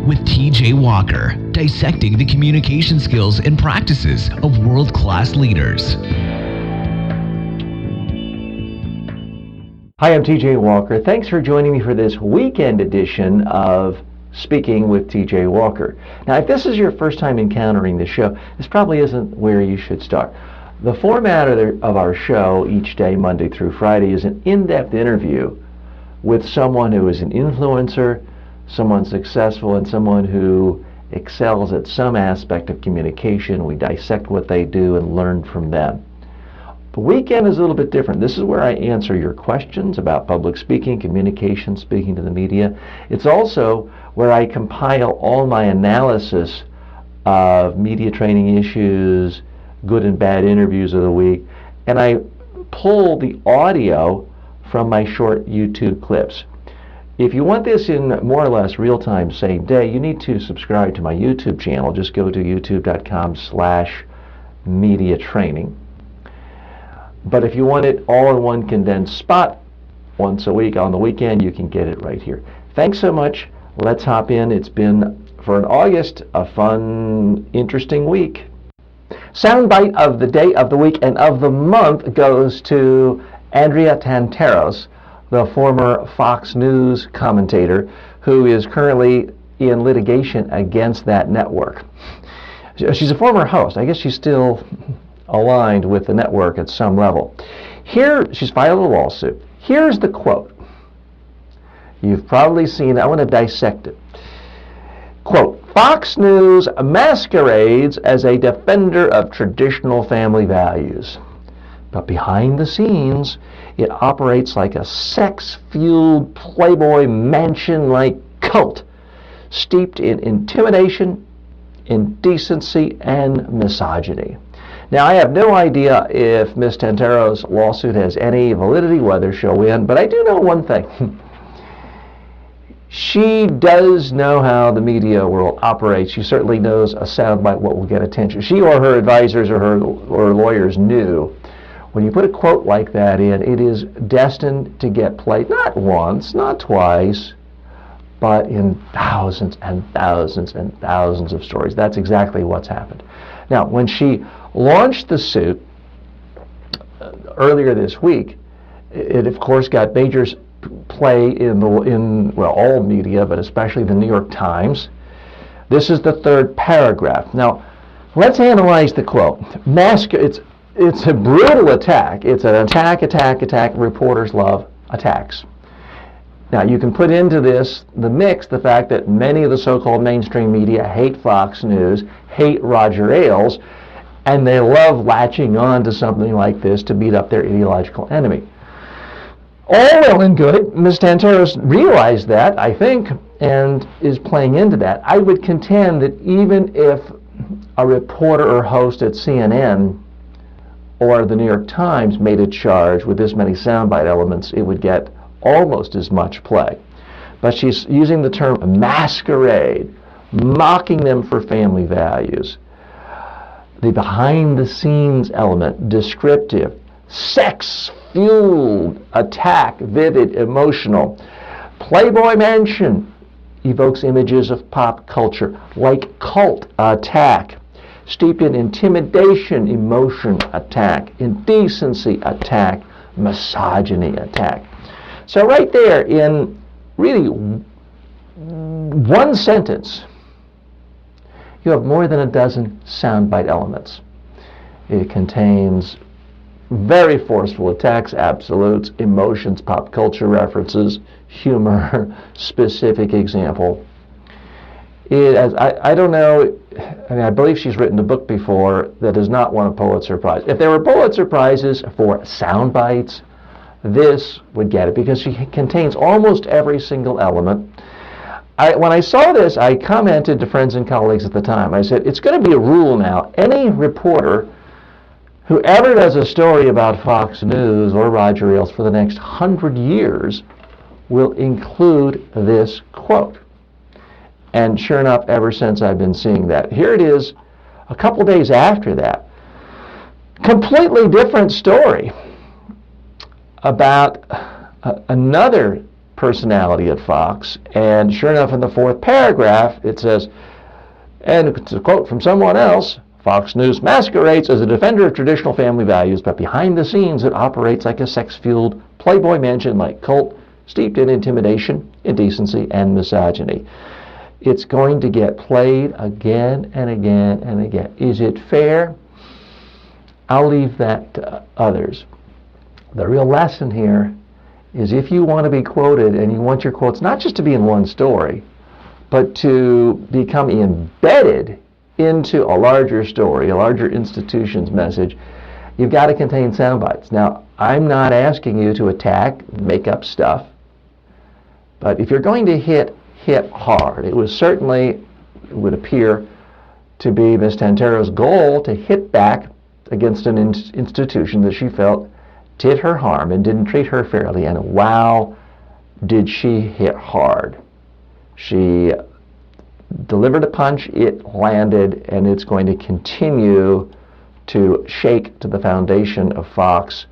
with TJ Walker, dissecting the communication skills and practices of world-class leaders. Hi, I'm TJ Walker. Thanks for joining me for this weekend edition of Speaking with TJ Walker. Now, if this is your first time encountering the show, this probably isn't where you should start. The format of our show each day, Monday through Friday, is an in-depth interview with someone who is an influencer, someone successful, and someone who excels at some aspect of communication. We dissect what they do and learn from them. The weekend is a little bit different. This is where I answer your questions about public speaking, communication, speaking to the media. It's also where I compile all my analysis of media training issues, good and bad interviews of the week, and I pull the audio from my short YouTube clips. If you want this in more or less real time, same day, you need to subscribe to my YouTube channel. Just go to youtube.com/media training. But if you want it all in one condensed spot, once a week on the weekend, you can get it right here. Thanks so much. Let's hop in. It's been, for an August, a fun, interesting week. Soundbite of the day, of the week, and of the month goes to Andrea Tantaros, the former Fox News commentator who is currently in litigation against that network. She's a former host. I guess she's still aligned with the network at some level. Here, she's filed a lawsuit. Here's the quote. You've probably seen it. I want to dissect it. Quote, "Fox News masquerades as a defender of traditional family values, but behind the scenes, it operates like a sex-fueled Playboy mansion-like cult, steeped in intimidation, indecency, and misogyny." Now, I have no idea if Ms. Tantaro's lawsuit has any validity, whether she'll win, but I do know one thing. She does know how the media world operates. She certainly knows a soundbite what will get attention. She or her advisors or her lawyers knew when you put a quote like that in, it is destined to get played not once, not twice, but in thousands and thousands and thousands of stories. That's exactly what's happened. Now, when she launched the suit earlier this week, it of course got major play in all media, but especially the New York Times. This is the third paragraph. Now, let's analyze the quote. It's a brutal attack. It's an attack. Reporters love attacks. Now, you can put into this, the mix, the fact that many of the so-called mainstream media hate Fox News, hate Roger Ailes, and they love latching on to something like this to beat up their ideological enemy. All well and good. Ms. Tantaros realized that, I think, and is playing into that. I would contend that even if a reporter or host at CNN or the New York Times made a charge with this many soundbite elements, it would get almost as much play. But she's using the term masquerade, mocking them for family values. The behind-the-scenes element, descriptive, sex-fueled, attack, vivid, emotional. Playboy mansion evokes images of pop culture, like cult, attack. Steeped in intimidation, emotion, attack. Indecency, attack. Misogyny, attack. So right there, in really one sentence, you have more than a dozen soundbite elements. It contains very forceful attacks, absolutes, emotions, pop culture references, humor, specific example. I don't know, I believe she's written a book before that has not won a Pulitzer Prize. If there were Pulitzer Prizes for sound bites, this would get it, because she contains almost every single element. When I saw this, I commented to friends and colleagues at the time. I said, it's going to be a rule now. Any reporter who ever does a story about Fox News or Roger Ailes for the next 100 years will include this quote. And sure enough, ever since I've been seeing that. Here it is, a couple days after that. Completely different story about another personality at Fox. And sure enough, in the fourth paragraph, it says, and it's a quote from someone else, Fox News masquerades as a defender of traditional family values, but behind the scenes it operates like a sex-fueled Playboy mansion-like cult steeped in intimidation, indecency, and misogyny. It's going to get played again and again and again. Is it fair? I'll leave that to others. The real lesson here is if you want to be quoted and you want your quotes not just to be in one story, but to become embedded into a larger story, a larger institution's message, you've got to contain sound bites. Now, I'm not asking you to attack, make up stuff, but if you're going to hit hard, it was certainly, it would appear to be Ms. Tantero's goal to hit back against an institution that she felt did her harm and didn't treat her fairly, and wow, did she hit hard. She delivered a punch, it landed, and it's going to continue to shake to the foundation of Fox,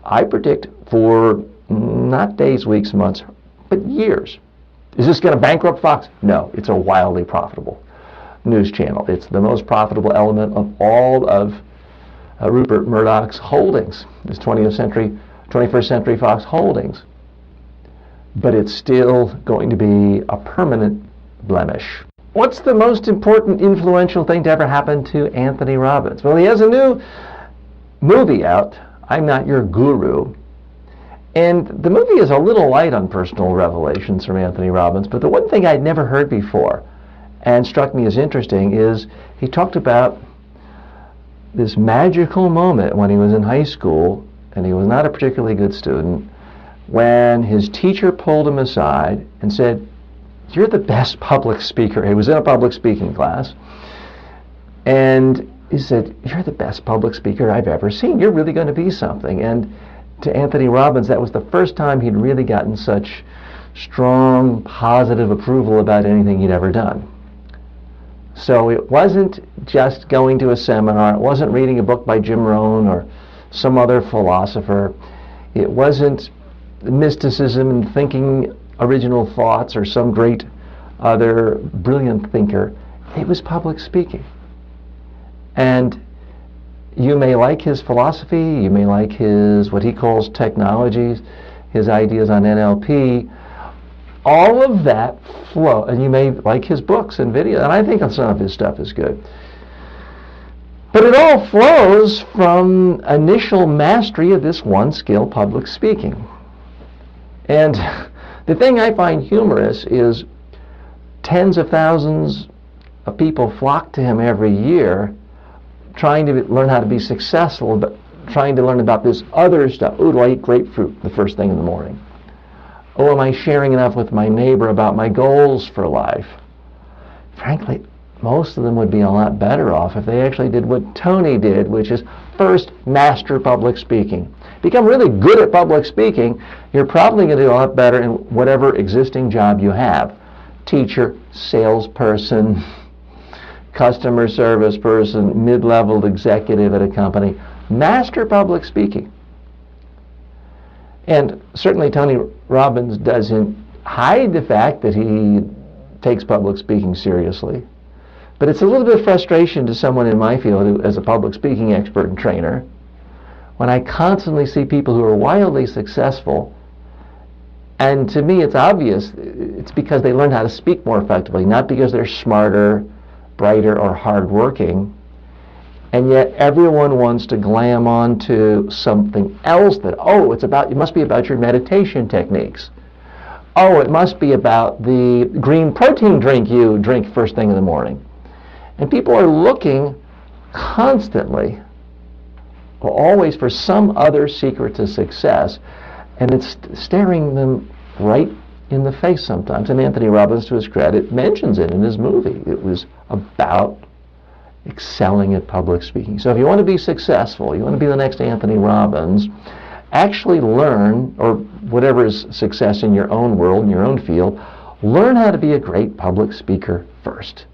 I predict, for not days, weeks, months, but years. Is this going to bankrupt Fox? No, it's a wildly profitable news channel. It's the most profitable element of all of Rupert Murdoch's holdings, his 21st century Fox holdings. But it's still going to be a permanent blemish. What's the most important influential thing to ever happen to Anthony Robbins? Well, he has a new movie out, I'm Not Your Guru. And the movie is a little light on personal revelations from Anthony Robbins, but the one thing I'd never heard before and struck me as interesting is he talked about this magical moment when he was in high school, and he was not a particularly good student, when his teacher pulled him aside and said, "You're the best public speaker." He was in a public speaking class, and he said, "You're the best public speaker I've ever seen. You're really going to be something." And to Anthony Robbins, that was the first time he'd really gotten such strong, positive approval about anything he'd ever done. So it wasn't just going to a seminar, it wasn't reading a book by Jim Rohn or some other philosopher, it wasn't mysticism and thinking original thoughts or some great other brilliant thinker. It was public speaking. And you may like his philosophy, you may like his, what he calls technologies, his ideas on NLP, all of that flow, and you may like his books and videos, and I think some of his stuff is good. But it all flows from initial mastery of this one skill, public speaking. And the thing I find humorous is tens of thousands of people flock to him every year trying to learn how to be successful, but trying to learn about this other stuff. Oh, do I eat grapefruit the first thing in the morning? Oh, am I sharing enough with my neighbor about my goals for life? Frankly, most of them would be a lot better off if they actually did what Tony did, which is first master public speaking. Become really good at public speaking, you're probably going to do a lot better in whatever existing job you have. Teacher, salesperson, customer service person, mid-level executive at a company. Master public speaking. And certainly Tony Robbins doesn't hide the fact that he takes public speaking seriously. But it's a little bit of frustration to someone in my field who, as a public speaking expert and trainer, when I constantly see people who are wildly successful, and to me it's obvious it's because they learn how to speak more effectively, not because they're smarter, brighter, or hardworking, and yet everyone wants to glam onto something else that, oh, it must be about your meditation techniques. Oh, it must be about the green protein drink you drink first thing in the morning. And people are looking constantly, or always, for some other secret to success, and it's staring them right in the face sometimes. And Anthony Robbins, to his credit, mentions it in his movie. It was about excelling at public speaking. So if you want to be successful, you want to be the next Anthony Robbins, actually learn, or whatever is success in your own world, in your own field, learn how to be a great public speaker first.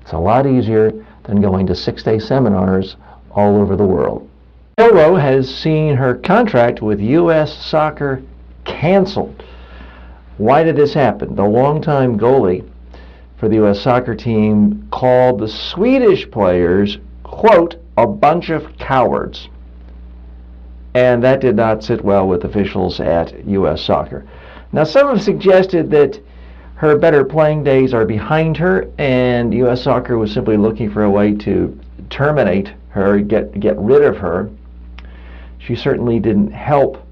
It's a lot easier than going to 6-day seminars all over the world. Oro has seen her contract with U.S. Soccer canceled. Why did this happen? The longtime goalie for the U.S. soccer team called the Swedish players, quote, a bunch of cowards. And that did not sit well with officials at U.S. Soccer. Now, some have suggested that her better playing days are behind her, and U.S. Soccer was simply looking for a way to terminate her, get rid of her. She certainly didn't help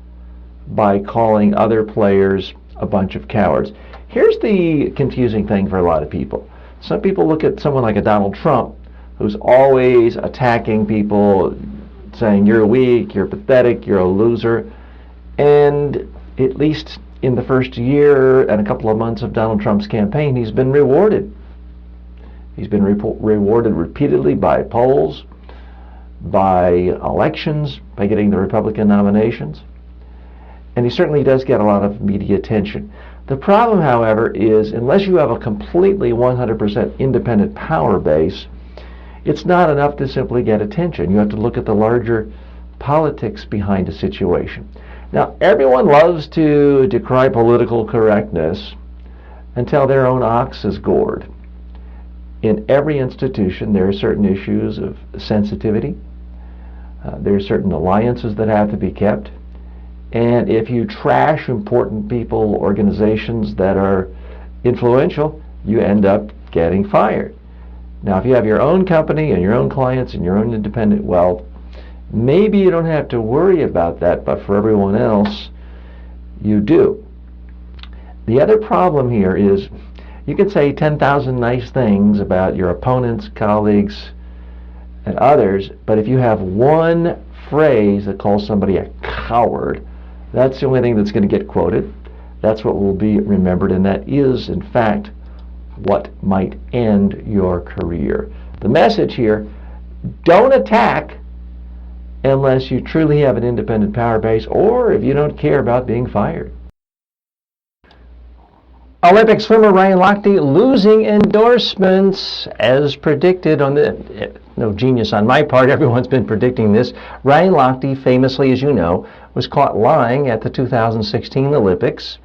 by calling other players a bunch of cowards. Here's the confusing thing for a lot of people. Some people look at someone like a Donald Trump, who's always attacking people, saying you're weak, you're pathetic, you're a loser. And at least in the first year and a couple of months of Donald Trump's campaign, he's been rewarded. He's been rewarded repeatedly by polls, by elections, by getting the Republican nominations. And he certainly does get a lot of media attention. The problem, however, is unless you have a completely 100% independent power base, it's not enough to simply get attention. You have to look at the larger politics behind a situation. Now, everyone loves to decry political correctness until their own ox is gored. In every institution, there are certain issues of sensitivity. There are certain alliances that have to be kept. And if you trash important people, organizations that are influential, you end up getting fired. Now, if you have your own company and your own clients and your own independent wealth, maybe you don't have to worry about that, but for everyone else, you do. The other problem here is you can say 10,000 nice things about your opponents, colleagues, and others, but if you have one phrase that calls somebody a coward, that's the only thing that's going to get quoted. That's what will be remembered, and that is, in fact, what might end your career. The message here, don't attack unless you truly have an independent power base or if you don't care about being fired. Olympic swimmer Ryan Lochte losing endorsements as predicted on the... No genius on my part, everyone's been predicting this. Ryan Lochte, famously, as you know, was caught lying at the 2016 Olympics,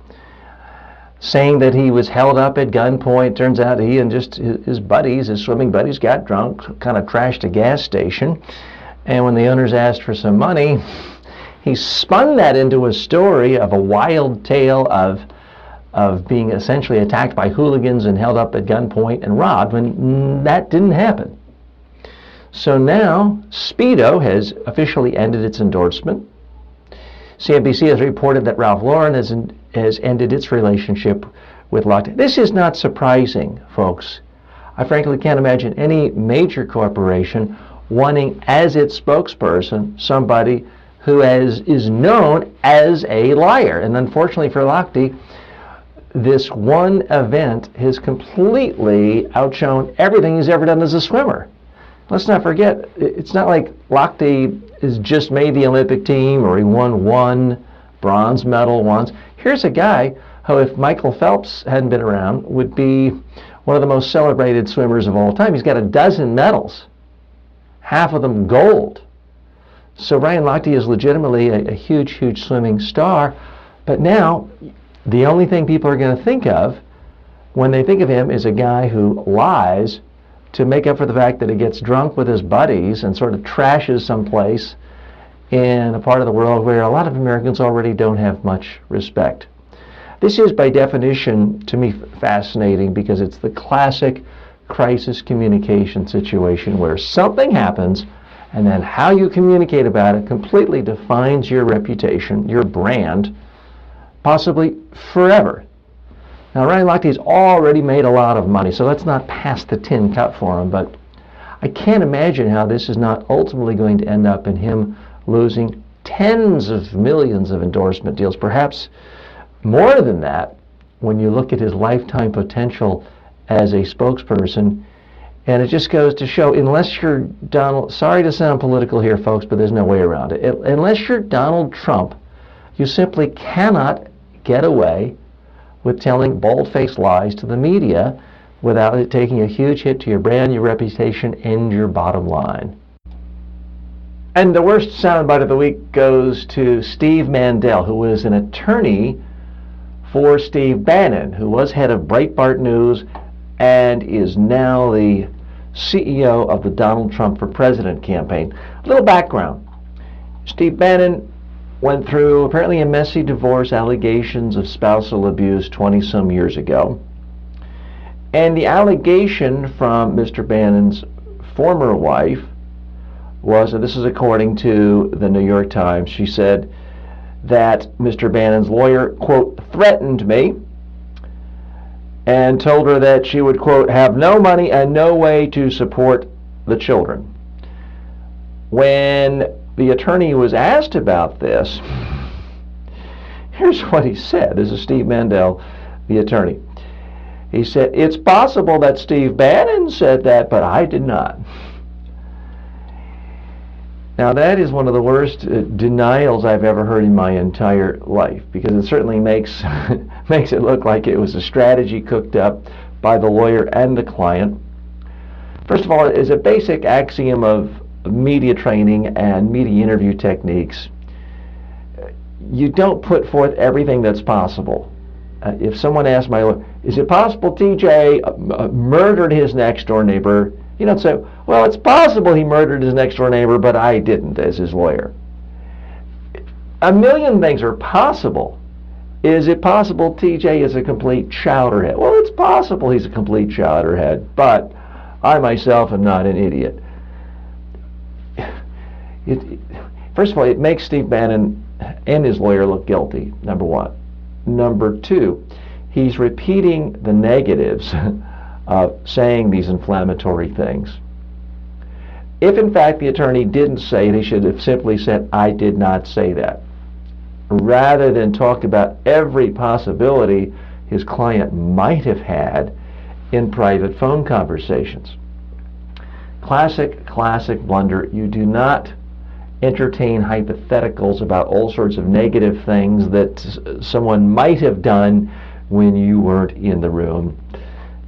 saying that he was held up at gunpoint. Turns out he and just his buddies, his swimming buddies, got drunk, kind of trashed a gas station. And when the owners asked for some money, he spun that into a story of a wild tale of being essentially attacked by hooligans and held up at gunpoint and robbed, when that didn't happen. So now, Speedo has officially ended its endorsement. CNBC has reported that Ralph Lauren has ended its relationship with Lochte. This is not surprising, folks. I frankly can't imagine any major corporation wanting as its spokesperson somebody who is known as a liar. And unfortunately for Lochte, this one event has completely outshone everything he's ever done as a swimmer. Let's not forget, it's not like Lochte has just made the Olympic team or he won one bronze medal once. Here's a guy who, if Michael Phelps hadn't been around, would be one of the most celebrated swimmers of all time. He's got 12 medals, half of them gold. So Ryan Lochte is legitimately a huge, huge swimming star. But now, the only thing people are going to think of when they think of him is a guy who lies to make up for the fact that he gets drunk with his buddies and sort of trashes someplace in a part of the world where a lot of Americans already don't have much respect. This is, by definition, to me, fascinating because it's the classic crisis communication situation where something happens and then how you communicate about it completely defines your reputation, your brand, possibly forever. Now, Ryan Lochte's already made a lot of money, so let's not pass the tin cup for him, but I can't imagine how this is not ultimately going to end up in him losing tens of millions of endorsement deals, perhaps more than that when you look at his lifetime potential as a spokesperson. And it just goes to show, unless you're Donald, sorry to sound political here, folks, but there's no way around it. Unless you're Donald Trump, you simply cannot get away with telling bold-faced lies to the media without it taking a huge hit to your brand, your reputation, and your bottom line. And the worst soundbite of the week goes to Steve Mandel, who was an attorney for Steve Bannon, who was head of Breitbart News and is now the CEO of the Donald Trump for President campaign. A little background. Steve Bannon went through apparently a messy divorce, allegations of spousal abuse 20-some years ago. And the allegation from Mr. Bannon's former wife was, and this is according to the New York Times, she said that Mr. Bannon's lawyer, quote, threatened me and told her that she would, quote, have no money and no way to support the children. When the attorney was asked about this, here's what he said. This is Steve Mandel, the attorney. He said, it's possible that Steve Bannon said that, but I did not. Now that is one of the worst denials I've ever heard in my entire life, because it certainly makes it look like it was a strategy cooked up by the lawyer and the client. First of all, it is a basic axiom of media training and media interview techniques. You don't put forth everything that's possible. If someone asks my lawyer, is it possible TJ murdered his next door neighbor? You don't say, well, it's possible he murdered his next door neighbor, but I didn't as his lawyer. A million things are possible. Is it possible TJ is a complete chowderhead? Well, it's possible he's a complete chowderhead, but I myself am not an idiot. First of all, it makes Steve Bannon and his lawyer look guilty, number one. Number two, he's repeating the negatives of saying these inflammatory things. If in fact the attorney didn't say it, he should have simply said, I did not say that, rather than talk about every possibility his client might have had in private phone conversations. Classic blunder. You do not entertain hypotheticals about all sorts of negative things that someone might have done when you weren't in the room.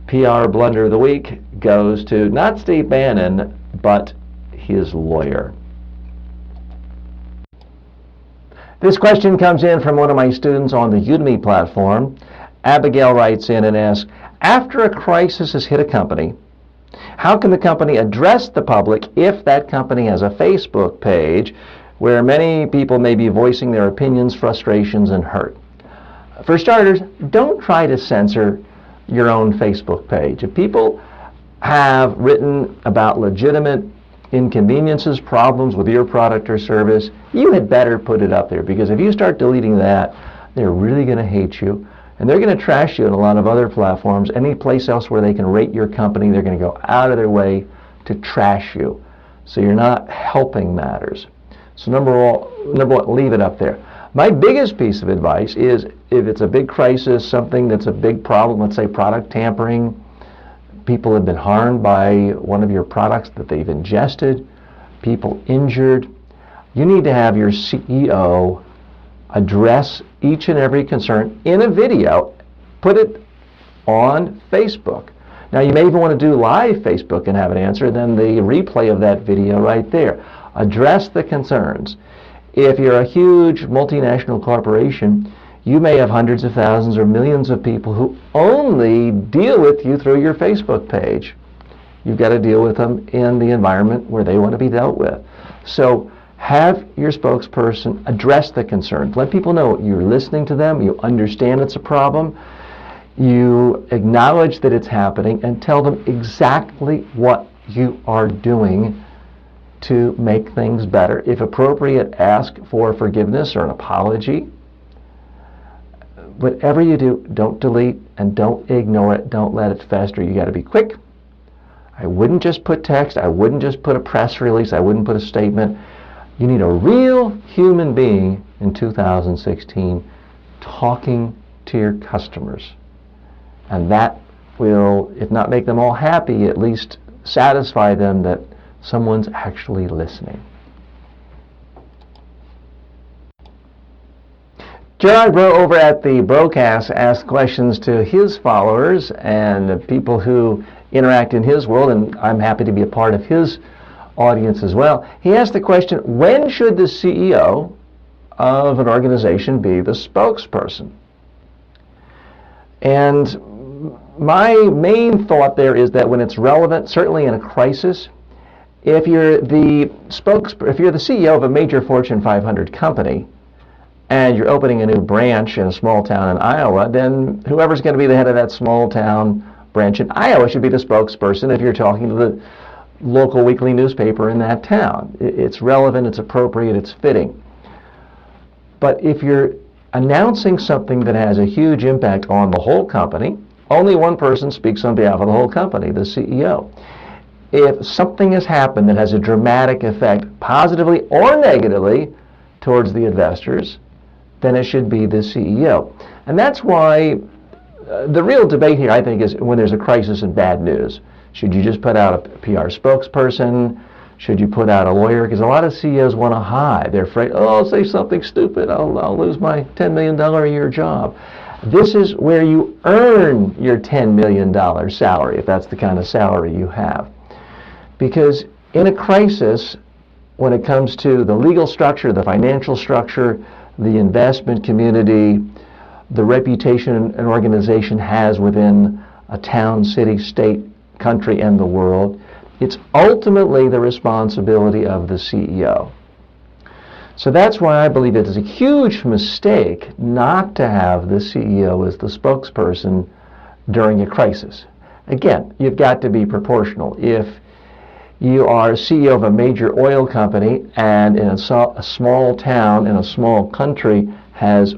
PR blunder of the week goes to not Steve Bannon, but his lawyer. This question comes in from one of my students on the Udemy platform. Abigail writes in and asks, after a crisis has hit a company, how can the company address the public if that company has a Facebook page where many people may be voicing their opinions, frustrations, and hurt? For starters, don't try to censor your own Facebook page. If people have written about legitimate inconveniences, problems with your product or service, you had better put it up there, because if you start deleting that, they're really going to hate you. And they're going to trash you in a lot of other platforms. Any place else where they can rate your company, they're going to go out of their way to trash you. So you're not helping matters. So number one, leave it up there. My biggest piece of advice is, if it's a big crisis, something that's a big problem, let's say product tampering, people have been harmed by one of your products that they've ingested, people injured, you need to have your CEO address each and every concern in a video, put it on Facebook. Now you may even want to do live Facebook and have an answer, then the replay of that video right there. Address the concerns. If you're a huge multinational corporation, you may have hundreds of thousands or millions of people who only deal with you through your Facebook page. You've got to deal with them in the environment where they want to be dealt with. So have your spokesperson address the concerns. Let people know you're listening to them, you understand it's a problem, you acknowledge that it's happening, and tell them exactly what you are doing to make things better. If appropriate, ask for forgiveness or an apology. Whatever you do, don't delete and don't ignore it. Don't let it fester. You got to be quick. I wouldn't just put text. I wouldn't just put a press release. I wouldn't put a statement. You need a real human being in 2016 talking to your customers. And that will, if not make them all happy, at least satisfy them that someone's actually listening. Gerard Bro over at the Brocast asked questions to his followers and people who interact in his world, and I'm happy to be a part of his audience as well. He asked the question, when should the CEO of an organization be the spokesperson? And my main thought there is that when it's relevant, certainly in a crisis, if you're the CEO of a major Fortune 500 company and you're opening a new branch in a small town in Iowa, then whoever's going to be the head of that small town branch in Iowa should be the spokesperson if you're talking to the local weekly newspaper in that town. It's relevant, it's appropriate, it's fitting. But if you're announcing something that has a huge impact on the whole company, only one person speaks on behalf of the whole company, the CEO. If something has happened that has a dramatic effect, positively or negatively, towards the investors, then it should be the CEO. And that's why the real debate here, I think, is when there's a crisis and bad news. Should you just put out a PR spokesperson? Should you put out a lawyer? Because a lot of CEOs want to hide. They're afraid, I'll say something stupid. I'll lose my $10 million a year job. This is where you earn your $10 million salary, if that's the kind of salary you have. Because in a crisis, when it comes to the legal structure, the financial structure, the investment community, the reputation an organization has within a town, city, state, country, and the world, it's ultimately the responsibility of the CEO. So that's why I believe it is a huge mistake not to have the CEO as the spokesperson during a crisis. Again, you've got to be proportional. If you are CEO of a major oil company and in a small town in a small country has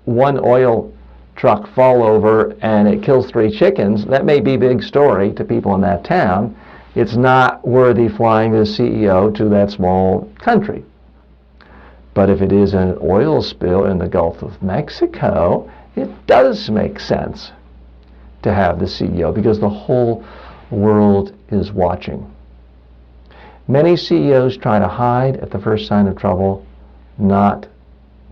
one oil truck fall over and it kills 3 chickens, that may be a big story to people in that town. It's not worthy flying the CEO to that small country. But if it is an oil spill in the Gulf of Mexico, it does make sense to have the CEO because the whole world is watching. Many CEOs try to hide at the first sign of trouble. Not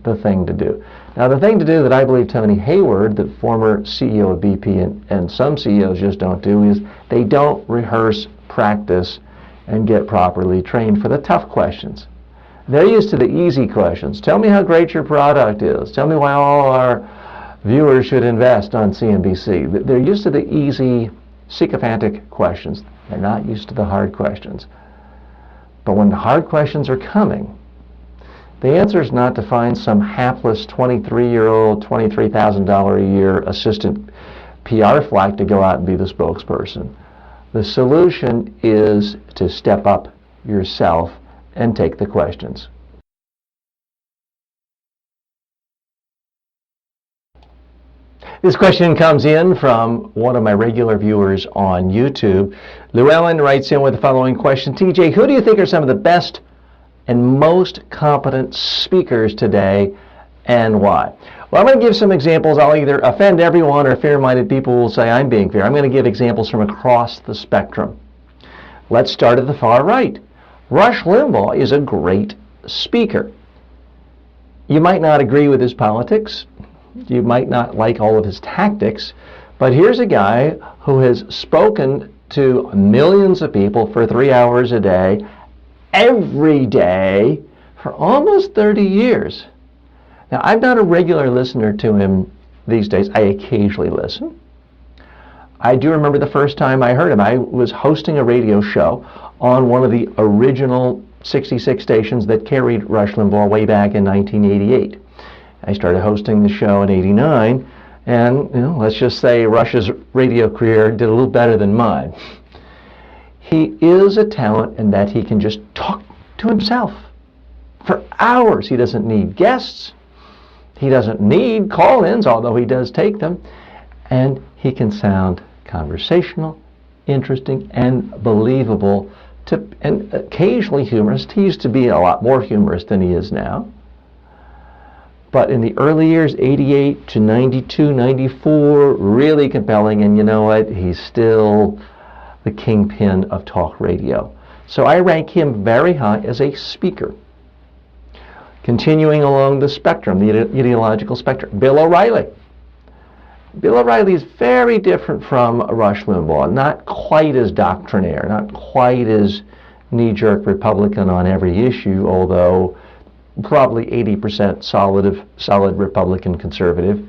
the thing to do. Now, the thing to do that I believe Tony Hayward, the former CEO of BP, and some CEOs just don't do is they don't rehearse, practice, and get properly trained for the tough questions. They're used to the easy questions. Tell me how great your product is. Tell me why all our viewers should invest on CNBC. They're used to the easy, sycophantic questions. They're not used to the hard questions. But when the hard questions are coming, the answer is not to find some hapless 23-year-old, $23,000 a year assistant PR flack to go out and be the spokesperson. The solution is to step up yourself and take the questions. This question comes in from one of my regular viewers on YouTube. Llewellyn writes in with the following question. TJ, who do you think are some of the best and most competent speakers today, and why? Well, I'm going to give some examples. I'll either offend everyone or fair-minded people will say I'm being fair. I'm going to give examples from across the spectrum. Let's start at the far right. Rush Limbaugh is a great speaker. You might not agree with his politics. You might not like all of his tactics. But here's a guy who has spoken to millions of people for 3 hours a day, every day, for almost 30 years. Now, I'm not a regular listener to him these days. I occasionally listen. I do remember the first time I heard him. I was hosting a radio show on one of the original 66 stations that carried Rush Limbaugh way back in 1988. I started hosting the show in 89, and let's just say Rush's radio career did a little better than mine. He is a talent in that he can just talk to himself for hours. He doesn't need guests. He doesn't need call-ins, although he does take them. And he can sound conversational, interesting, and believable, and occasionally humorous. He used to be a lot more humorous than he is now. But in the early years, 88 to 92, 94, really compelling. And you know what? He's still the kingpin of talk radio. So I rank him very high as a speaker. Continuing along the spectrum, the ideological spectrum, Bill O'Reilly. Bill O'Reilly is very different from Rush Limbaugh, not quite as doctrinaire, not quite as knee-jerk Republican on every issue, although probably 80% solid Republican conservative.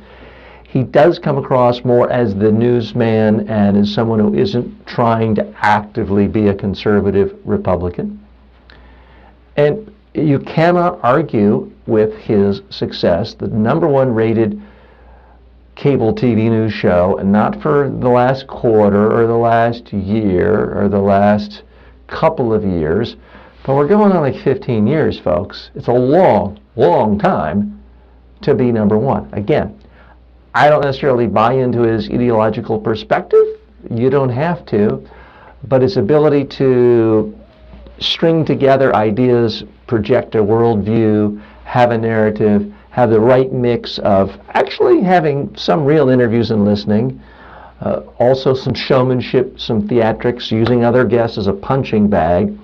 he does come across more as the newsman and as someone who isn't trying to actively be a conservative Republican. And you cannot argue with his success. The #1 rated cable TV news show, and not for the last quarter or the last year or the last couple of years, but we're going on like 15 years, folks. It's a long, long time to be #1. Again, I don't necessarily buy into his ideological perspective. You don't have to. But his ability to string together ideas, project a worldview, have a narrative, have the right mix of actually having some real interviews and listening, also some showmanship, some theatrics, using other guests as a punching bag.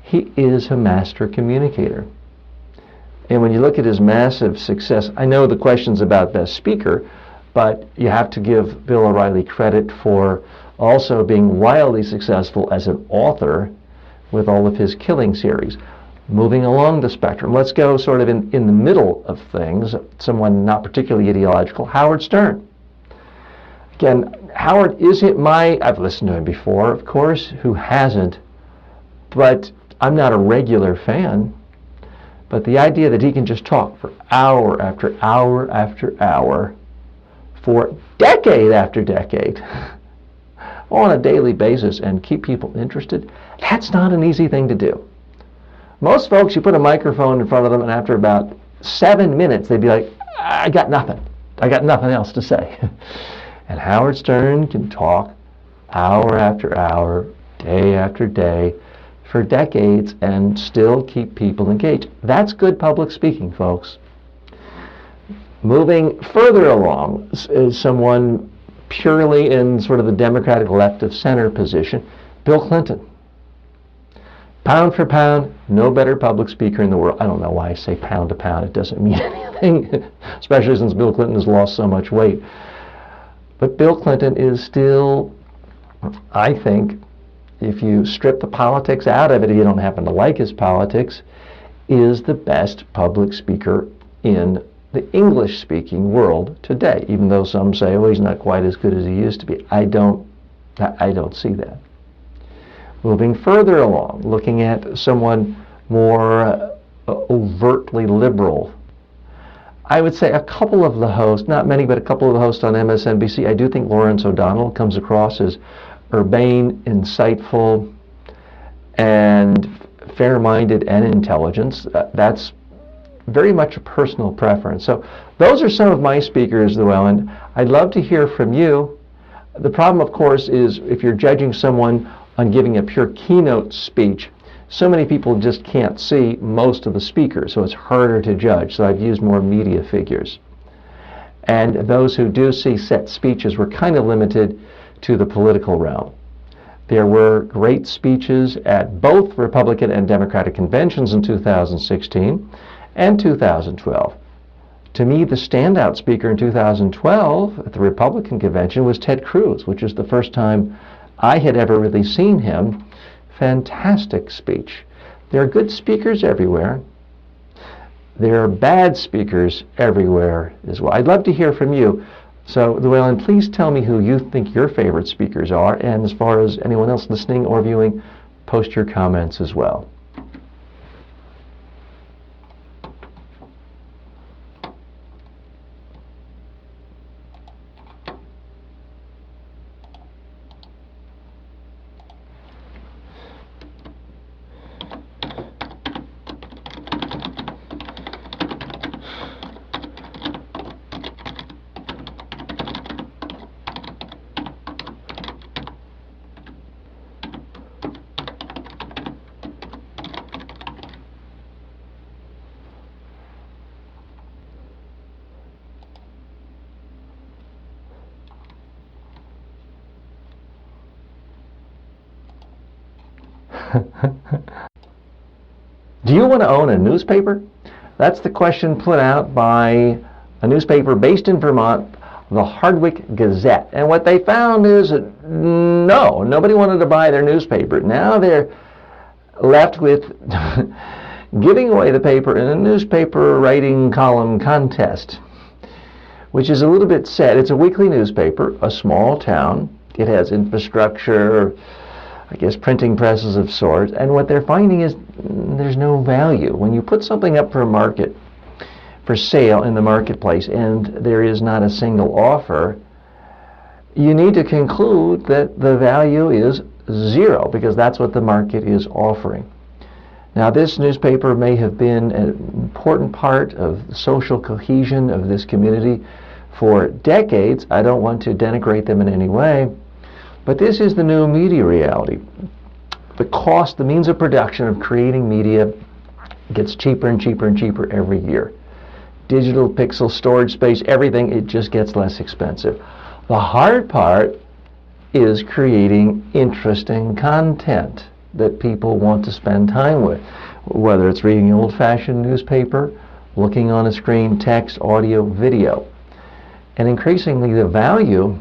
He is a master communicator. And when you look at his massive success, I know the question's about best speaker, but you have to give Bill O'Reilly credit for also being wildly successful as an author with all of his killing series. Moving along the spectrum, let's go sort of in the middle of things, someone not particularly ideological, Howard Stern. Again, Howard isn't I've listened to him before, of course, who hasn't, but I'm not a regular fan. But the idea that he can just talk for hour after hour after hour, for decade after decade, on a daily basis and keep people interested, that's not an easy thing to do. Most folks, you put a microphone in front of them, and after about 7 minutes, they'd be like, I got nothing. I got nothing else to say. And Howard Stern can talk hour after hour, day after day, for decades, and still keep people engaged. That's good public speaking, folks. Moving further along is someone purely in sort of the Democratic left of center position, Bill Clinton. Pound for pound, no better public speaker in the world. I don't know why I say pound to pound. It doesn't mean anything, especially since Bill Clinton has lost so much weight. But Bill Clinton is still, I think, if you strip the politics out of it, if you don't happen to like his politics, is the best public speaker in the English-speaking world today, even though some say, oh, he's not quite as good as he used to be. I don't see that. Moving further along, looking at someone more overtly liberal, I would say a couple of the hosts, not many, but a couple of the hosts on MSNBC, I do think Lawrence O'Donnell comes across as urbane, insightful, and fair-minded and intelligent. That's very much a personal preference. So those are some of my speakers, Llewellyn. I'd love to hear from you. The problem, of course, is if you're judging someone on giving a pure keynote speech, so many people just can't see most of the speakers, so it's harder to judge. So I've used more media figures. And those who do see set speeches were kind of limited to the political realm. There were great speeches at both Republican and Democratic conventions in 2016 and 2012. To me, the standout speaker in 2012 at the Republican convention was Ted Cruz, which is the first time I had ever really seen him. Fantastic speech. There are good speakers everywhere. There are bad speakers everywhere as well. I'd love to hear from you. So, Llewellyn, please tell me who you think your favorite speakers are, and as far as anyone else listening or viewing, post your comments as well. Do you want to own a newspaper? That's the question put out by a newspaper based in Vermont, the Hardwick Gazette. And what they found is that no, nobody wanted to buy their newspaper. Now they're left with giving away the paper in a newspaper writing column contest, which is a little bit sad. It's a weekly newspaper, a small town. It has infrastructure, I guess printing presses of sorts, and what they're finding is there's no value. When you put something up for sale in the marketplace and there is not a single offer, you need to conclude that the value is zero, because that's what the market is offering. Now, this newspaper may have been an important part of the social cohesion of this community for decades. I don't want to denigrate them in any way, but this is the new media reality. The cost, the means of production of creating media gets cheaper and cheaper and cheaper every year. Digital, pixel, storage space, everything, it just gets less expensive. The hard part is creating interesting content that people want to spend time with, whether it's reading an old-fashioned newspaper, looking on a screen, text, audio, video. And increasingly, the value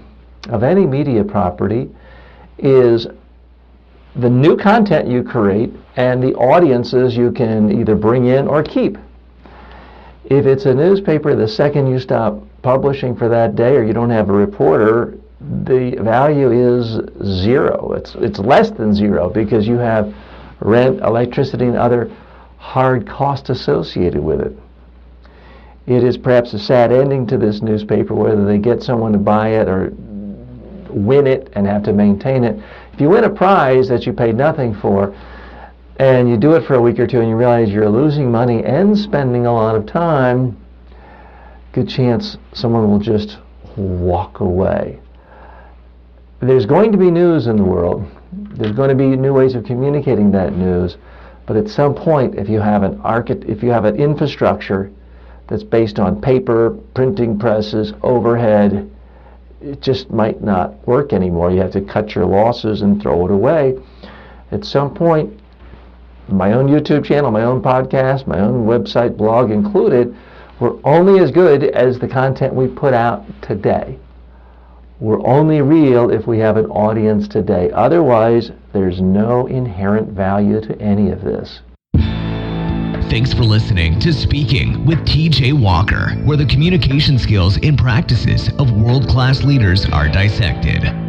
of any media property is the new content you create and the audiences you can either bring in or keep. If it's a newspaper, the second you stop publishing for that day or you don't have a reporter, the value is zero. It's less than zero, because you have rent, electricity, and other hard costs associated with it. It is perhaps a sad ending to this newspaper, whether they get someone to buy it or win it and have to maintain it. If you win a prize that you paid nothing for, and you do it for a week or two and you realize you're losing money and spending a lot of time, good chance someone will just walk away. There's going to be news in the world. There's going to be new ways of communicating that news. But at some point, if you have an infrastructure that's based on paper, printing presses, overhead, it just might not work anymore. You have to cut your losses and throw it away. At some point, my own YouTube channel, my own podcast, my own website, blog included, we're only as good as the content we put out today. We're only real if we have an audience today. Otherwise, there's no inherent value to any of this. Thanks for listening to Speaking with TJ Walker, where the communication skills and practices of world-class leaders are dissected.